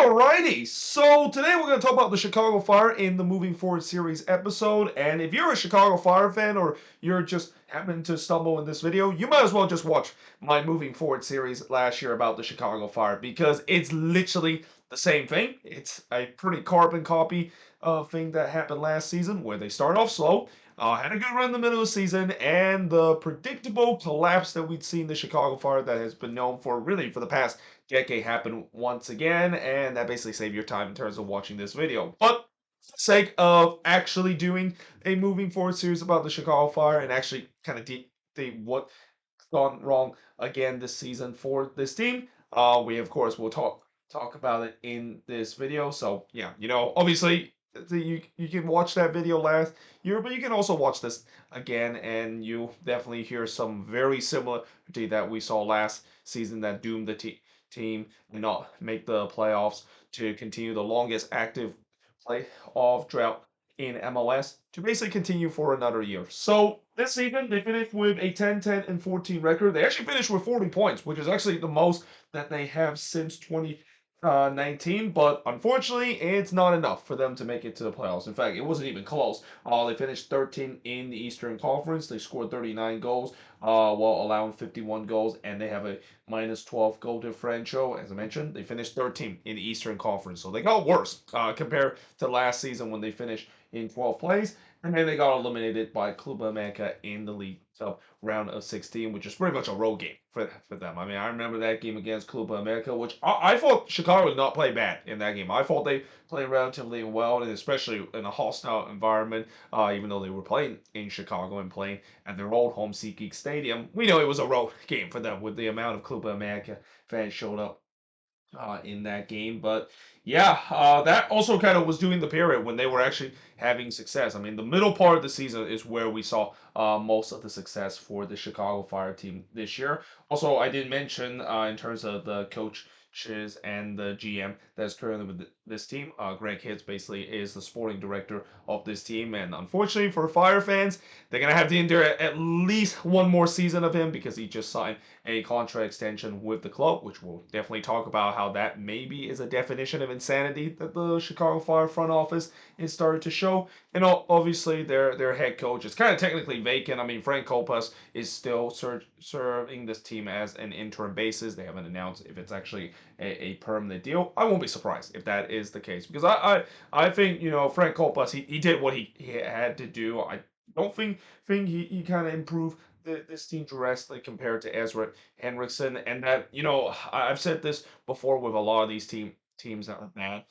Alrighty, so today we're going to talk about the Chicago Fire in the Moving Forward series episode. And if you're a Chicago Fire fan or you're just happening to stumble in this video, you might as well just watch my Moving Forward series last year about the Chicago Fire because it's literally the same thing. It's a pretty carbon copy of thing that happened last season where they start off slow, had a good run in the middle of the season, and the predictable collapse that we'd seen the Chicago Fire that has been known for really for the past decade happened once again, and that basically saved your time in terms of watching this video. But for the sake of actually doing a moving forward series about the Chicago Fire and actually kind of what's gone wrong again this season for this team, we of course will talk about it in this video. So yeah, obviously you can watch that video last year, but you can also watch this again, and you definitely hear some very similarity that we saw last season that doomed the team and not make the playoffs to continue the longest active playoff drought in MLS to basically continue for another year. So this season they finished with a 10-10-14 record. They actually finished with 40 points, which is actually the most that they have since 2019, but unfortunately, it's not enough for them to make it to the playoffs. In fact, it wasn't even close. They finished 13 in the Eastern Conference. They scored 39 goals, while allowing 51 goals, and they have a minus 12 goal differential. As I mentioned, they finished 13 in the Eastern Conference, so they got worse compared to last season when they finished in 12th place, and then they got eliminated by Club America in the league. So round of 16, which is pretty much a road game for them. I mean, I remember that game against Club America, which I thought Chicago did not play bad in that game. I thought they played relatively well, and especially in a hostile environment, even though they were playing in Chicago and playing at their old home SeatGeek Stadium. We know it was a road game for them with the amount of Club America fans showed up in that game. But yeah, that also kind of was during the period when they were actually having success. I mean, the middle part of the season is where we saw most of the success for the Chicago Fire team this year. Also, I did mention in terms of the coaches and the GM that's currently with this team, Greg Hitz basically is the sporting director of this team. And unfortunately for Fire fans, they're going to have to endure at least one more season of him because he just signed a contract extension with the club, which we'll definitely talk about how that maybe is a definition of insanity that the Chicago Fire front office is starting to show. And obviously their head coach is kind of technically vacant. I mean, Frank Copas is still serving this team as an interim basis. They haven't announced if it's actually a permanent deal. I won't be surprised if that is the case because I think Frank Copas he did what he had to do. I don't think he kind of improved this team drastically compared to Ezra Henriksen, and that I've said this before with a lot of these teams that are bad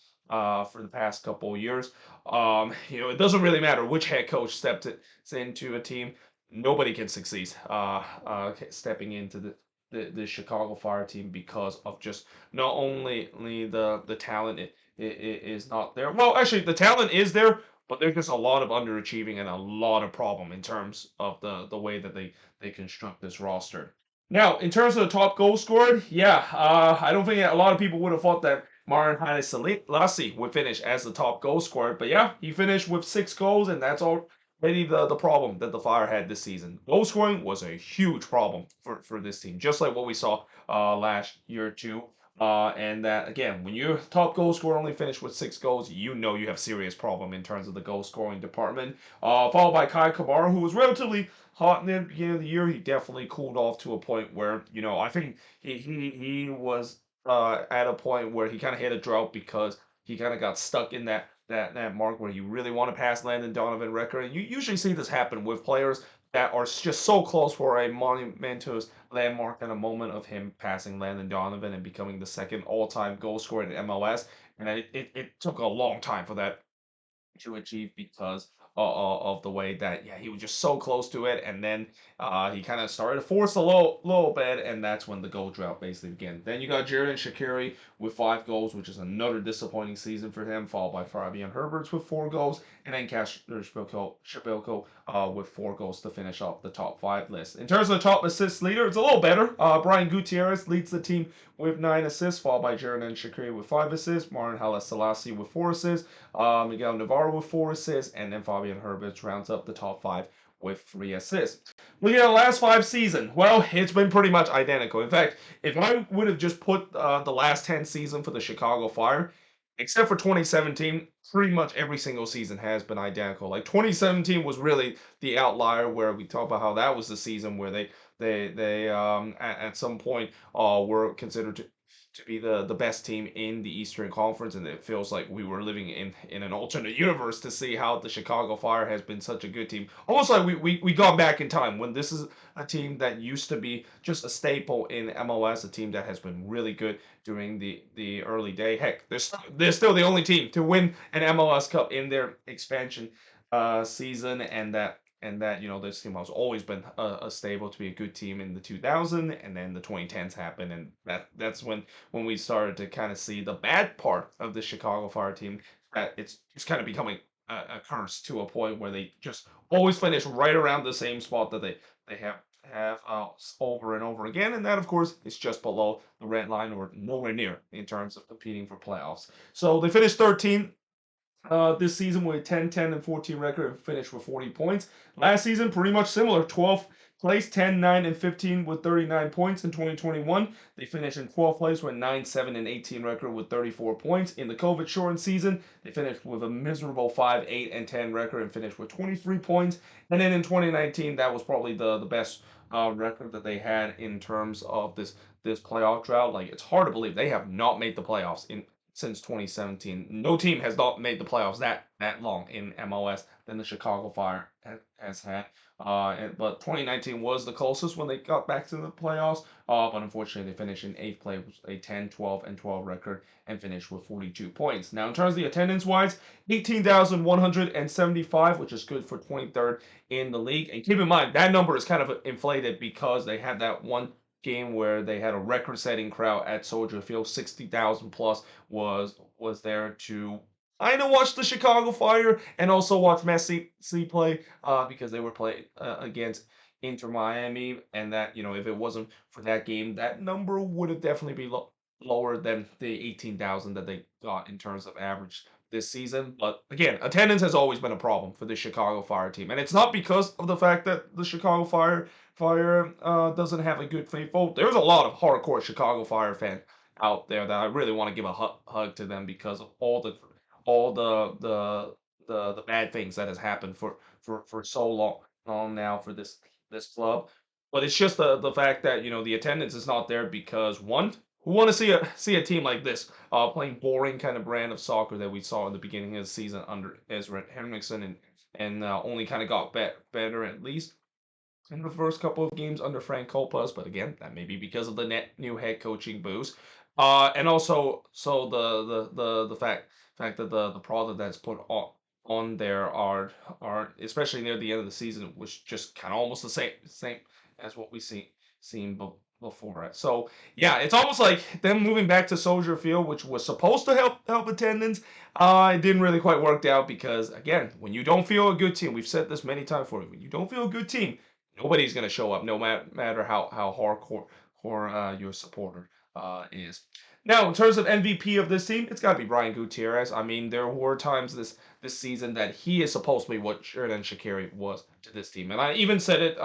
for the past couple of years. It doesn't really matter which head coach steps into a team. Nobody can succeed stepping into the Chicago Fire team because of just not only the talent is not there. Well, actually, the talent is there, but there's just a lot of underachieving and a lot of problem in terms of the way that they construct this roster. Now, in terms of the top goal scored, yeah, I don't think a lot of people would have thought that Marin Lassi would finish as the top goal scorer, but yeah, he finished with 6 goals, and that's already the problem that the Fire had this season. Goal scoring was a huge problem for this team, just like what we saw last year too. And that again, when your top goal scorer only finished with 6 goals, you know you have serious problem in terms of the goal scoring department. Followed by Kai Kamara, who was relatively hot in the beginning of the year. He definitely cooled off to a point where I think he was at a point where he kind of hit a drought because he kind of got stuck in that mark where you really want to pass Landon Donovan record. And you usually see this happen with players that are just so close for a monumentous landmark and a moment of him passing Landon Donovan and becoming the second all-time goal scorer in MLS. And it took a long time for that to achieve because of the way that he was just so close to it, and then he kind of started to force a little bit, and that's when the goal drought basically began. Then you got Jared Shaqiri with 5 goals, which is another disappointing season for him, followed by Fabian Herberts with 4 goals, and then Kasper Shabilko with 4 goals to finish off the top 5 list. In terms of the top assist leader, it's a little better. Brian Gutierrez leads the team with 9 assists, followed by Jared Shaqiri with 5 assists, Marin Halas with 4 assists, Miguel Navarro with 4 assists, and then Fabian Herbert rounds up the top 5 with 3 assists. Looking at the last 5 seasons, well, it's been pretty much identical. In fact, if I would have just put the last 10 season for the Chicago Fire, except for 2017, pretty much every single season has been identical. Like 2017 was really the outlier where we talk about how that was the season where they at some point were considered to be the best team in the Eastern Conference, and it feels like we were living in an alternate universe to see how the Chicago Fire has been such a good team. Almost like we got back in time when this is a team that used to be just a staple in MLS, a team that has been really good during the early day. Heck, they're still the only team to win an MLS Cup in their expansion season, and that this team has always been a stable to be a good team in the 2000, and then the 2010s happened, and that's when we started to kind of see the bad part of the Chicago Fire team, that it's just kind of becoming a curse to a point where they just always finish right around the same spot that they have over and over again, and that of course is just below the red line or nowhere near in terms of competing for playoffs. So they finished 13 this season with 10, 10, and 14 record and finished with 40 points. Last season, pretty much similar. 12th place, 10, 9, and 15 with 39 points in 2021. They finished in 12th place with 9, 7, and 18 record with 34 points. In the COVID shortened season, they finished with a miserable 5, 8, and 10 record and finished with 23 points. And then in 2019, that was probably the best record that they had in terms of this playoff drought. Like, it's hard to believe they have not made the playoffs in since 2017. No team has not made the playoffs that long in MLS than the Chicago Fire has had. But 2019 was the closest when they got back to the playoffs. But unfortunately, they finished in eighth place, with a 10, 12, and 12 record, and finished with 42 points. Now, in terms of the attendance wise, 18,175, which is good for 23rd in the league. And keep in mind, that number is kind of inflated because they had that one game where they had a record-setting crowd at Soldier Field. 60,000 plus was there to kind of watch the Chicago Fire and also watch Messi play because they were playing against Inter Miami, and that if it wasn't for that game, that number would have definitely been lower than the 18,000 that they got in terms of average this season. But again, attendance has always been a problem for the Chicago Fire team, and it's not because of the fact that the Chicago Fire doesn't have a good faithful. There's a lot of hardcore Chicago Fire fans out there that I really want to give a hug to them because of all the bad things that has happened for so long now for this club. But it's just the fact that the attendance is not there because one, who want to see a team like this playing boring kind of brand of soccer that we saw in the beginning of the season under Ezra Henriksen, and only kind of got better at least in the first couple of games under Frank Copas, but again, that may be because of the new head coaching boost, and also the fact that the product that's put on there are especially near the end of the season was just kind of almost the same as what we seen before it. So yeah, it's almost like them moving back to Soldier Field, which was supposed to help attendance. It didn't really quite work out because again, when you don't feel a good team, we've said this many times for you, when you don't feel a good team, nobody's going to show up, no matter how hardcore your supporter is. Now, in terms of MVP of this team, it's got to be Brian Gutierrez. I mean, there were times this season that he is supposed to be what Xherdan Shaqiri was to this team, and I even said it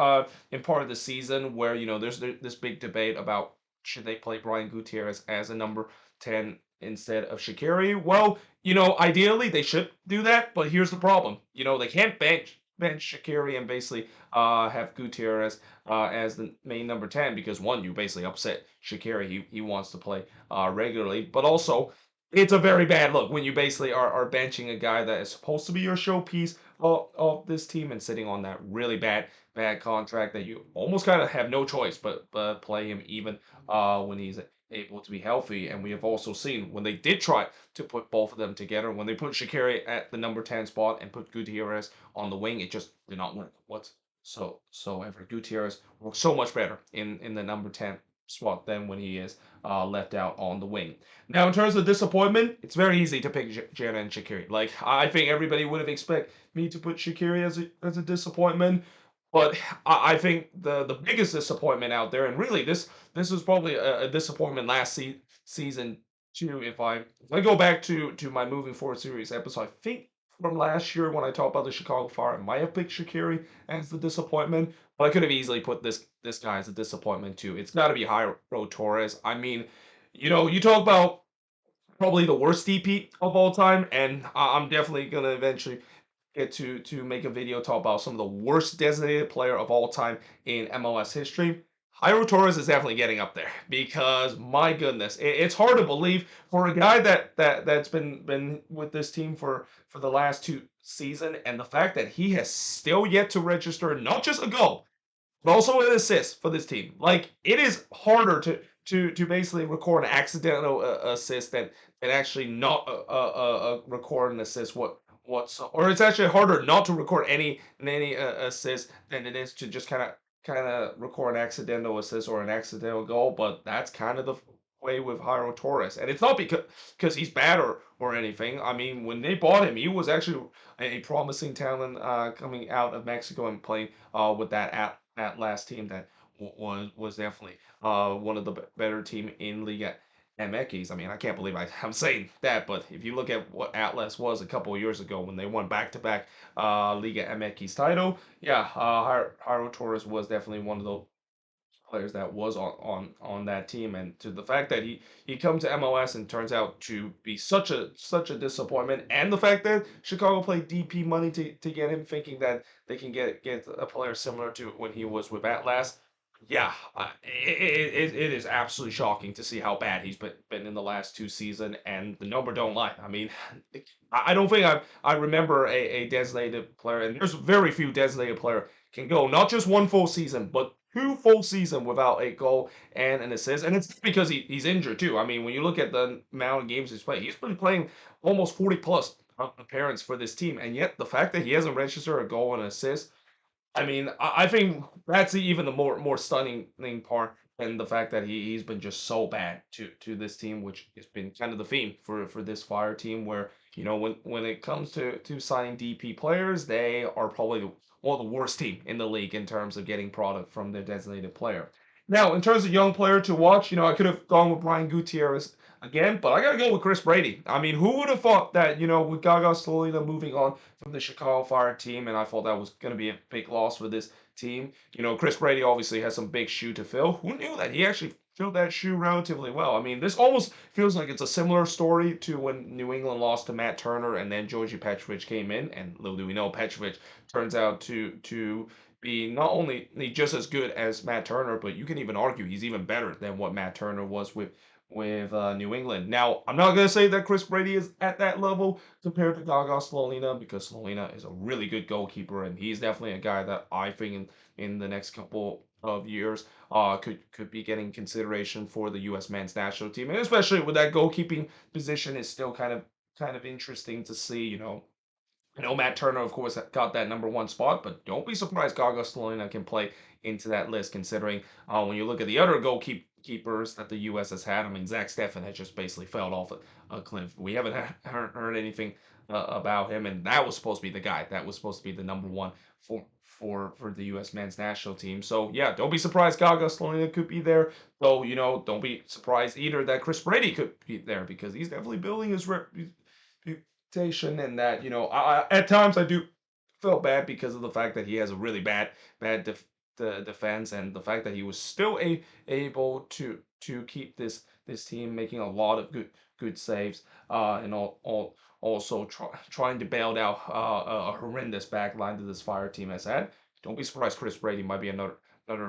in part of the season where there's this big debate about should they play Brian Gutierrez as a number 10 instead of Shaqiri. Well, ideally they should do that, but here's the problem. They can't bench Shaqiri and basically have Gutierrez as the main number 10 because one, you basically upset Shaqiri. He wants to play regularly, but also it's a very bad look when you basically are benching a guy that is supposed to be your showpiece of this team and sitting on that really bad contract that you almost kind of have no choice but play him even when he's able to be healthy. And we have also seen when they did try to put both of them together, when they put Shaqiri at the number 10 spot and put Gutierrez on the wing, it just did not work whatsoever. Gutierrez works so much better in the number 10 spot than when he is left out on the wing. Now, in terms of disappointment, it's very easy to pick Xherdan Shaqiri. Like, I think everybody would have expected me to put Shaqiri as a disappointment. But I think the biggest disappointment out there, and really this was probably a disappointment last season too. If I go back to my moving forward series episode, I think from last year when I talked about the Chicago Fire. I might have picked Shaqiri as the disappointment, but I could have easily put this guy as a disappointment too. It's got to be Jairo Torres. I mean, you talk about probably the worst DP of all time, and I'm definitely gonna eventually get to make a video talk about some of the worst designated player of all time in MLS history. Jairo Torres is definitely getting up there because my goodness, it's hard to believe for a guy that's been with this team for the last two season, and the fact that he has still yet to register not just a goal but also an assist for this team. Like it is harder to basically record an accidental assist than actually not record an assist. Or it's actually harder not to record any assist than it is to just kind of record an accidental assist or an accidental goal. But that's kind of the way with Jairo Torres, and it's not because he's bad or anything. I mean, when they bought him, he was actually a promising talent coming out of Mexico and playing with that last team that was definitely one of the better team in Liga MX. I mean, I can't believe I'm saying that, but if you look at what Atlas was a couple of years ago when they won back-to-back Liga MX title, yeah, Jairo Torres was definitely one of the players that was on that team, and to the fact that he comes to MLS and turns out to be such a disappointment, and the fact that Chicago played DP money to get him, thinking that they can get a player similar to when he was with Atlas. Yeah, it is absolutely shocking to see how bad he's been in the last two seasons, and the number don't lie. I mean, I don't think I remember a designated player, and there's very few designated player can go not just one full season, but two full season without a goal and an assist, and it's because he's injured too. I mean, when you look at the amount of games he's played, he's been playing almost 40 plus appearance for this team, and yet the fact that he hasn't registered a goal and an assist, I mean, I think that's even the more stunning thing part, and the fact that he's been just so bad to this team, which has been kind of the theme for this Fire team, where when it comes to signing DP players, they are probably one of the worst team in the league in terms of getting product from their designated player. Now, in terms of young player to watch, I could have gone with Brian Gutierrez again, but I gotta go with Chris Brady. I mean, who would have thought that with Gaga Stolina moving on from the Chicago Fire team, and I thought that was going to be a big loss for this team. Chris Brady obviously has some big shoe to fill. Who knew that he actually filled that shoe relatively well? I mean, this almost feels like it's a similar story to when New England lost to Matt Turner and then Georgi Petrovic came in, and little do we know, Petrovic turns out to be not only just as good as Matt Turner, but you can even argue he's even better than what Matt Turner was with New England. Now, I'm not going to say that Chris Brady is at that level compared to Gaga Slonina because Slonina is a really good goalkeeper, and he's definitely a guy that I think in the next couple of years could be getting consideration for the U.S. men's national team, and especially with that goalkeeping position is still kind of interesting to see. I know Matt Turner, of course, got that number one spot, but don't be surprised Gaga Slonina can play into that list, considering when you look at the other goalkeepers that the U.S. has had. I mean, Zach Steffen has just basically fell off a cliff. We haven't heard anything about him, and that was supposed to be the guy. That was supposed to be the number one for the U.S. men's national team. So yeah, don't be surprised Gaga Slonina could be there. Though don't be surprised either that Chris Brady could be there because he's definitely building his reputation, and that at times I do feel bad because of the fact that he has a really bad defense, and the fact that he was still able to keep this team making a lot of good saves, and also trying to bail out a horrendous back line that this Fire team has had. Don't be surprised Chris Brady might be another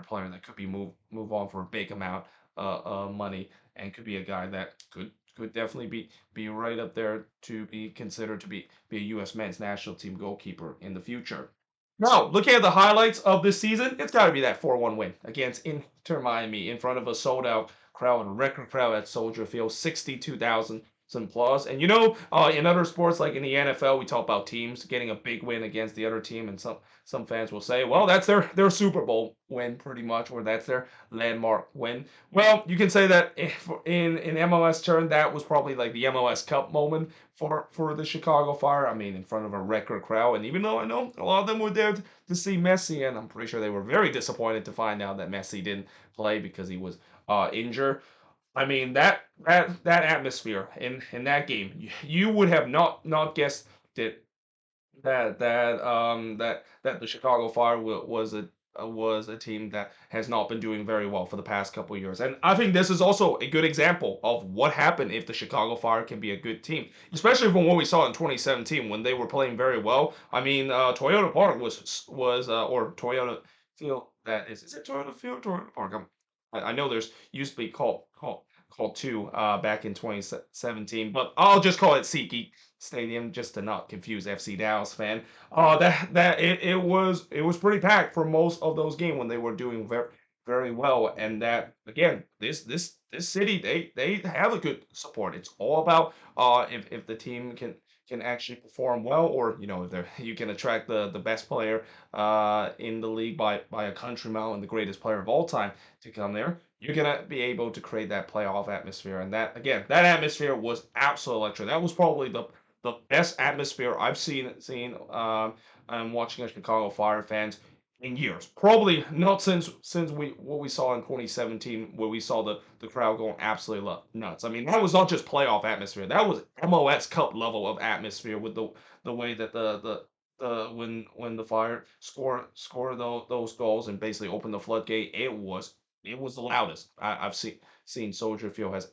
player that could be move on for a big amount of money, and could be a guy that could definitely be right up there to be considered to be a U.S. men's national team goalkeeper in the future. Now, looking at the highlights of this season, it's got to be that 4-1 win against Inter Miami in front of a sold-out crowd, a record crowd at Soldier Field, 62,000 plus. And in other sports like in the NFL, we talk about teams getting a big win against the other team, and some fans will say, well, that's their Super Bowl win pretty much, or that's their landmark win. Well, you can say that in MLS turn, that was probably like the MLS Cup moment for the Chicago Fire. I mean, in front of a record crowd, and even though I know a lot of them were there to see Messi, and I'm pretty sure they were very disappointed to find out that Messi didn't play because he was injured. I mean that atmosphere in that game, you would have not guessed it that the Chicago Fire was a team that has not been doing very well for the past couple of years. And I think this is also a good example of what happened if the Chicago Fire can be a good team, especially from what we saw in 2017 when they were playing very well. I mean, Toyota Park was or Toyota Field, that is it Toyota Field or Toyota Park? I know there's used to be called two back in 2017, but I'll just call it SeatGeek Stadium just to not confuse FC Dallas fan. It was pretty packed for most of those games when they were doing very well, and that again, this city, they have a good support. It's all about if the team can actually perform well, or if they you can attract the best player in the league by a country mile and the greatest player of all time to come there. You're gonna be able to create that playoff atmosphere, and that again, that atmosphere was absolutely electric. That was probably the best atmosphere I've watching a Chicago Fire fans in years. Probably not since what we saw in 2017, where we saw the crowd going absolutely nuts. I mean, that was not just playoff atmosphere. That was MLS Cup level of atmosphere with the way that when the Fire score those goals and basically open the floodgate. It was the loudest I've seen Soldier Field has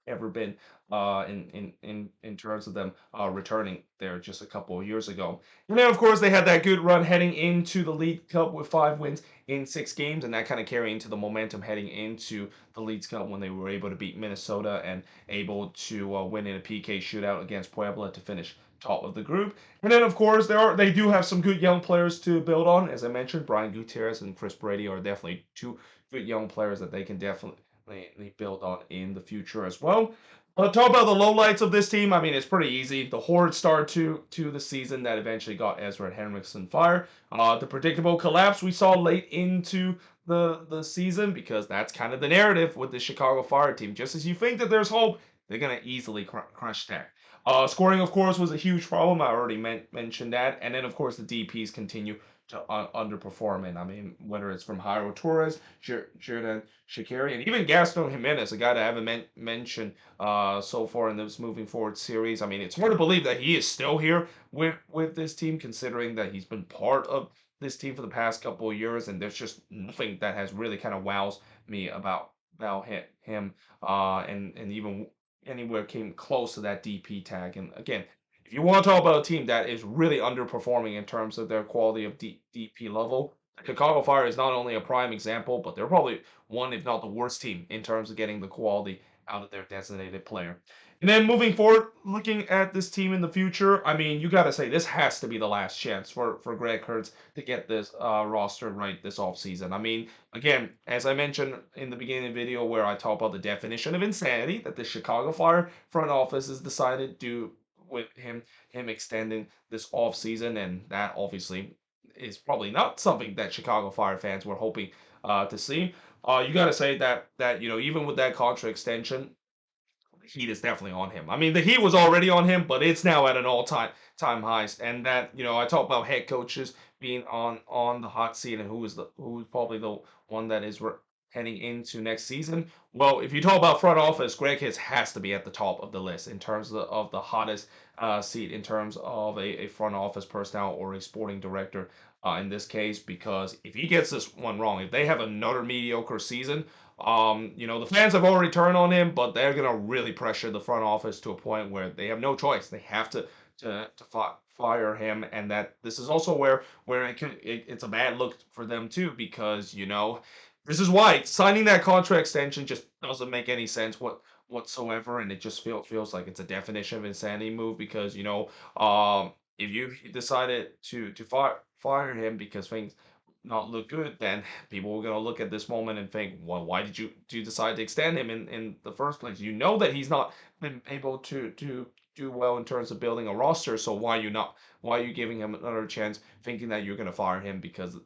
ever been in terms of them returning there just a couple of years ago. And then, of course, they had that good run heading into the League Cup with 5 wins in 6 games, and that kind of carried into the momentum heading into the League Cup when they were able to beat Minnesota and able to win in a PK shootout against Puebla to finish top of the group. And then, of course, they do have some good young players to build on. As I mentioned, Brian Gutierrez and Chris Brady are definitely two good young players that they can definitely they build on in the future as well. Talk about the lowlights of this team. I mean, it's pretty easy. The horrid start to the season that eventually got Ezra Henriksen fired. The predictable collapse we saw late into the season, because that's kind of the narrative with the Chicago Fire team. Just as you think that there's hope, they're gonna easily crush that. Scoring, of course, was a huge problem. I already mentioned that. And then, of course, the DPS continue to underperform. And I mean, whether it's from Jairo Torres, Jordan Shaqiri, and even Gaston Jimenez, a guy that I haven't mentioned so far in this moving forward series. I mean, it's hard to believe that he is still here with this team, considering that he's been part of this team for the past couple of years, and there's just nothing that has really kind of wows me about him, and even anywhere came close to that DP tag. And again, if you want to talk about a team that is really underperforming in terms of their quality of DP level, the Chicago Fire is not only a prime example, but they're probably one, if not the worst team, in terms of getting the quality out of their designated player. And then moving forward, looking at this team in the future, I mean, you got to say this has to be the last chance for Greg Kurtz to get this roster right this offseason. I mean, again, as I mentioned in the beginning of the video where I talk about the definition of insanity that the Chicago Fire front office has decided to with him extending this offseason, and that obviously is probably not something that Chicago Fire fans were hoping to see. You got to say that even with that contract extension, the heat is definitely on him. I mean, the heat was already on him, but it's now at an all-time highest. And that I talk about head coaches being on the hot seat and who's probably the one that is heading into next season. Well, if you talk about front office, Greg Hitz has to be at the top of the list in terms of the hottest seat in terms of a front office personnel or a sporting director in this case, because if he gets this one wrong, if they have another mediocre season, the fans have already turned on him, but they're gonna really pressure the front office to a point where they have no choice. They have to fire him, and that this is also where it's a bad look for them too, because this is why signing that contract extension just doesn't make any sense whatsoever, and it just feels like it's a definition of insanity move, because if you decided to fire him because things not look good, then people are going to look at this moment and think, well, why did you decide to extend him in the first place? You know that he's not been able to do well in terms of building a roster, so why are you giving him another chance thinking that you're going to fire him because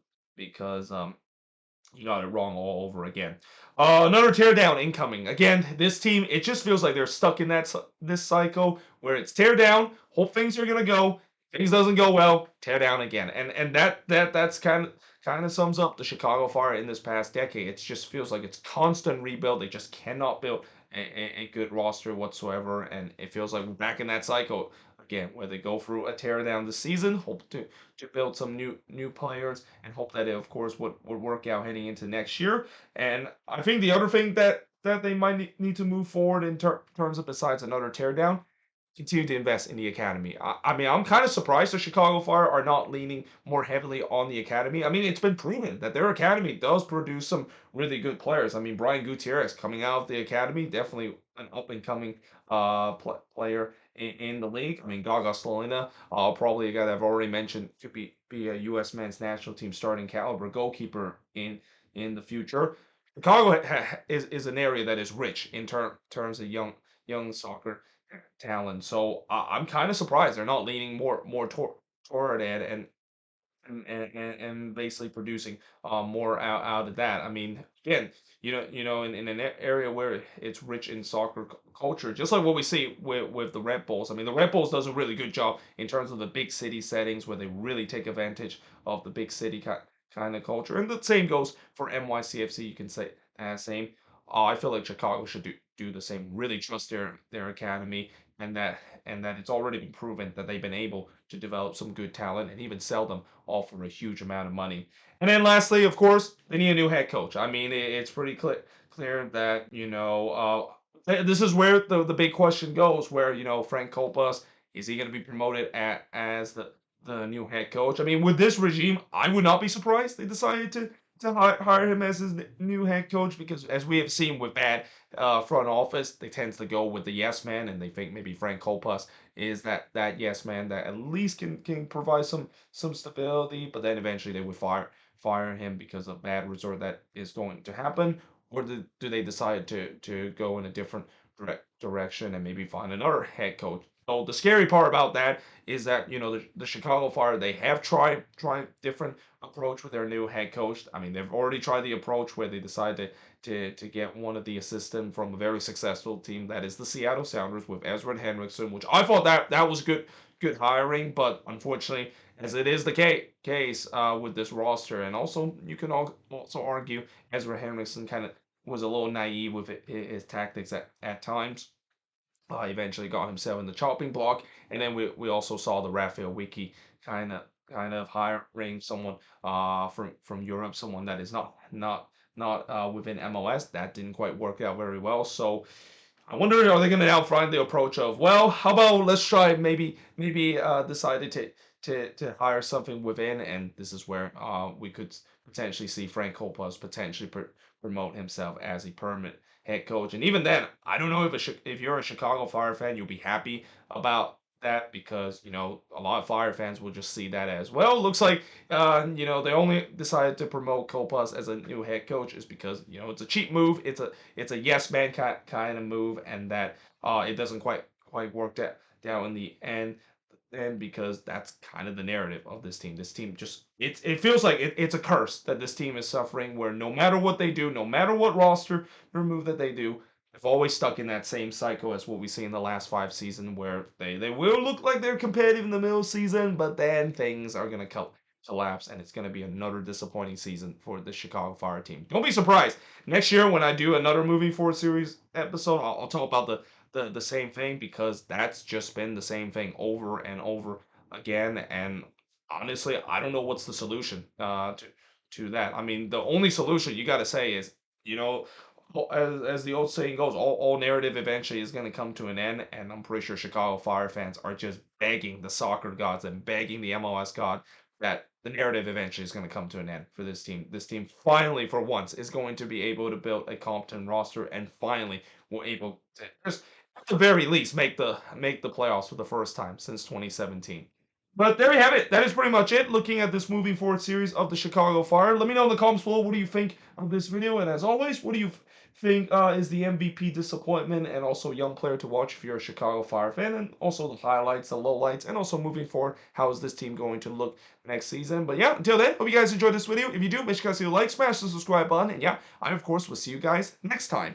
you got it wrong all over again. Another teardown incoming. Again, this team, it just feels like they're stuck in this cycle where it's tear down, hope things are gonna go, things doesn't go well, tear down again, and that's kind of sums up the Chicago Fire in this past decade. It just feels like it's constant rebuild. They just cannot build a good roster whatsoever, and it feels like we're back in that cycle again, where they go through a tear down this season, hope to build some new players, and hope that it, of course, would work out heading into next year. And I think the other thing that they might need to move forward in terms of, besides another teardown, continue to invest in the academy. I mean, I'm kind of surprised the Chicago Fire are not leaning more heavily on the academy. I mean, it's been proven that their academy does produce some really good players. I mean, Brian Gutierrez coming out of the academy, definitely an up and coming player in the league. I mean, Gaga Slonina, probably a guy that I've already mentioned, could be a U.S. men's national team starting caliber goalkeeper in the future. Chicago is an area that is rich in terms of young soccer talent. So I'm kind of surprised they're not leaning more toward it, and basically producing more out of that. I mean, again, in an area where it's rich in soccer culture, just like what we see with the Red Bulls. I mean, the Red Bulls does a really good job in terms of the big city settings where they really take advantage of the big city kind of culture, and the same goes for NYCFC. You can say same. I feel like Chicago should do the same. Really trust their academy, and that it's already been proven that they've been able to develop some good talent and even sell them all for a huge amount of money. And then lastly, of course, they need a new head coach. I mean, it's pretty clear that this is where the big question goes. Where Frank Copas, is he going to be promoted as the new head coach? I mean, with this regime, I would not be surprised they decided to hire him as his new head coach, because as we have seen with bad front office, they tend to go with the yes man, and they think maybe Frank Copas is that yes man that at least can provide some stability, but then eventually they would fire him because of bad resort that is going to happen. Or do they decide to go in a different direction and maybe find another head coach? So the scary part about that is that the Chicago Fire, they have tried different approach with their new head coach. I mean, they've already tried the approach where they decided to get one of the assistants from a very successful team, that is the Seattle Sounders, with Ezra Henriksen, which I thought that was good hiring. But unfortunately, as it is the case with this roster, and also you can also argue Ezra Henriksen kind of was a little naive with his tactics at times. Eventually got himself in the chopping block, and then we also saw the Raphael Wiki kind of hiring someone from Europe, someone that is not within MLS. That didn't quite work out very well. So I wonder, are they going to now find the approach of, well, how about let's try maybe decided to hire something within, and this is where we could potentially see Frank Copas potentially promote himself as a permanent head coach. And even then, I don't know if you're a Chicago Fire fan, you'll be happy about that, because a lot of Fire fans will just see that as, well, looks like they only decided to promote Copas as a new head coach is because it's a cheap move, it's a yes man kind of move, and that it doesn't quite work down in the end. And because that's kind of the narrative of this team. This team just it feels like it's a curse that this team is suffering, where no matter what they do, no matter what roster remove that they do, they've always stuck in that same cycle as what we see in the last 5 seasons, where they will look like they're competitive in the middle season, but then things are gonna collapse, and it's gonna be another disappointing season for the Chicago Fire team. Don't be surprised next year when I do another moving forward series episode. I'll talk about the same thing, because that's just been the same thing over and over again. And honestly, I don't know what's the solution to that. I mean, the only solution you got to say is, you know, as the old saying goes, all narrative eventually is going to come to an end. And I'm pretty sure Chicago Fire fans are just begging the soccer gods and begging the MLS god that the narrative eventually is going to come to an end for this team. This team finally, for once, is going to be able to build a competent roster, and finally will able to just at the very least make the playoffs for the first time since 2017. But there you have it. That is pretty much it. Looking at this moving forward series of the Chicago Fire. Let me know in the comments below, what do you think of this video? And as always, what do you think is the MVP disappointment and also young player to watch if you're a Chicago Fire fan? And also the highlights, the lowlights, and also moving forward, how is this team going to look next season? But yeah, until then, hope you guys enjoyed this video. If you do, make sure you guys see the like, smash the subscribe button, and yeah, I of course will see you guys next time.